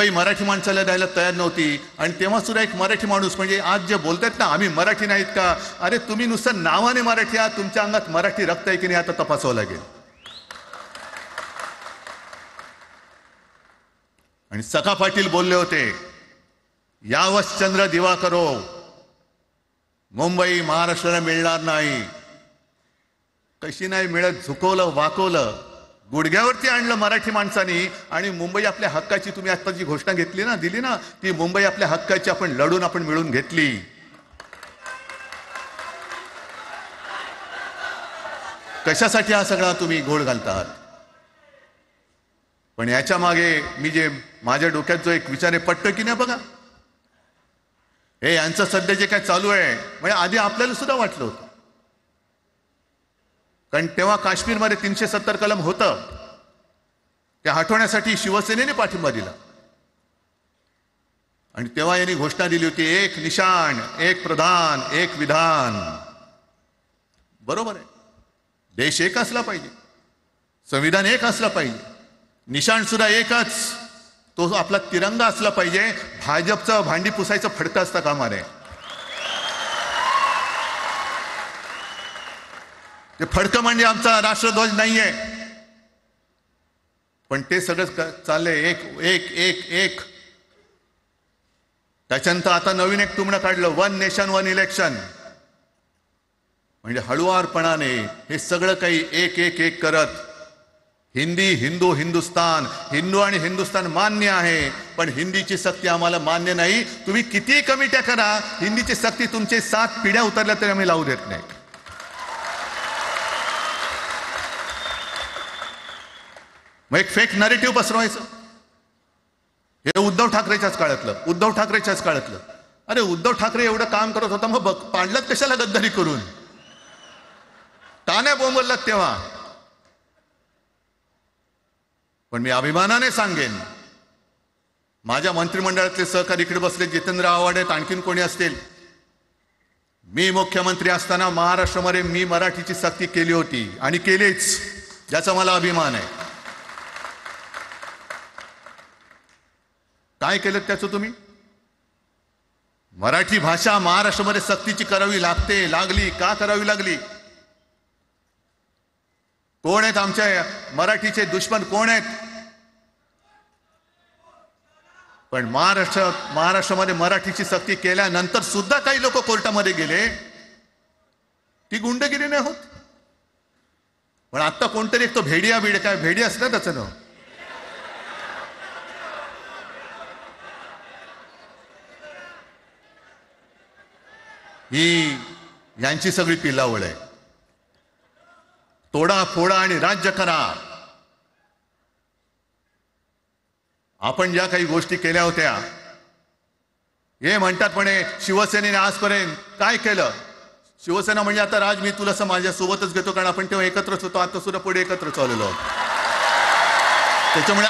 मुंबई मराठी माणसाला द्यायला तयार नव्हती आणि तेव्हा सुद्धा एक मराठी माणूस म्हणजे आज जे बोलतात ना आम्ही मराठी नाहीत का, अरे तुम्ही नुसतं नावाने मराठी आहात, तुमच्या अंगात मराठी रक्त आहे की नाही आता तपासावं लागेल. आणि सखा पाटील बोलले होते, यावच चंद्र दिवा करो, मुंबई महाराष्ट्राला मिळणार नाही. कशी नाही मिळत, झुकवलं वाकवलं, गुडघ्यावरती आणलं मराठी माणसानी. आणि मुंबई आपल्या हक्काची, तुम्ही आता जी घोषणा घेतली ना, दिली ना, ती मुंबई आपल्या हक्काची आपण लढून आपण मिळून घेतली. कशासाठी हा सगळा तुम्ही घोळ घालतात? पण याच्या मागे मी जे माझ्या डोक्यात जो एक विचार आहे, पटतं की नाही बघा. हे यांचं सध्या जे काय चालू आहे, म्हणजे आधी आपल्याला सुद्धा वाटलं होतं, कारण तेव्हा काश्मीरमध्ये 370 कलम होतं, ते हटवण्यासाठी शिवसेनेने पाठिंबा दिला. आणि तेव्हा यांनी घोषणा दिली होती, एक निशाण, एक प्रधान, एक विधान. बरोबर आहे, देश एक असला पाहिजे, संविधान एक असला पाहिजे, निशाण सुद्धा एकच, तो आपला तिरंगा असला पाहिजे. भाजपचं भांडी पुसायचं फडकं असतं कामा नये. ते फडकं म्हणजे आमचा राष्ट्रध्वज नाहीये, पण ते सगळं चाललंय एक एक एक एक. त्याच्यानंतर आता नवीन एक तुमणं काढलं, 1 नेशन 1 इलेक्शन. म्हणजे हळुवारपणाने हे सगळं काही एक एक एक करत, हिंदी, हिंदू, हिंदुस्तान, हिंदू आणि हिंदुस्तान मान्य आहे, पण हिंदीची सक्ती आम्हाला मान्य नाही. तुम्ही किती कमिट्या करा, हिंदीची सक्ती तुमचे 7 पिढ्या उतरल्या तरी आम्ही लावू देत नाही. मग एक फेक नरेटिव्ह पसरवायचं, हे उद्धव ठाकरेच्याच काळातलं, उद्धव ठाकरेच्याच काळातलं. अरे उद्धव ठाकरे एवढं काम करत होता, मग पाडलं कशाला गद्दारी करून? का नाही बोंबललात तेव्हा? पण मी अभिमानाने सांगेन, माझ्या मंत्रिमंडळातले सहकारी इकडे बसले, जितेंद्र आव्हाड आहेत, आणखीन कोणी असतील, मी मुख्यमंत्री असताना महाराष्ट्रामध्ये मी मराठीची सक्ती केली होती आणि केलीच, ज्याचा मला अभिमान आहे. काय केलं त्याचं तुम्ही? मराठी भाषा महाराष्ट्रामध्ये सक्तीची करावी लागली. का करावी लागली? कोण आहेत आमच्या मराठीचे दुश्मन, कोण आहेत? पण महाराष्ट्रामध्ये मराठीची सक्ती केल्यानंतर सुद्धा काही लोक कोर्टामध्ये गेले. ती गुंडगिरी नाही होत. पण आता कोणतरी एक तो भेडिया काय भेडिया असतं त्याचं नाव, ही यांची सगळी पिलावळ आहे. तोडा फोडा आणि राज्य करा. आपण ज्या काही गोष्टी केल्या होत्या, हे म्हणतात म्हणे शिवसेनेने आजपर्यंत काय केलं? शिवसेना म्हणजे आता राज मी तुला माझ्या सोबतच घेतो, कारण आपण तेव्हा एकत्रच होतो, आता सुद्धा पुढे एकत्र चाललेलो आहोत. त्याच्यामुळे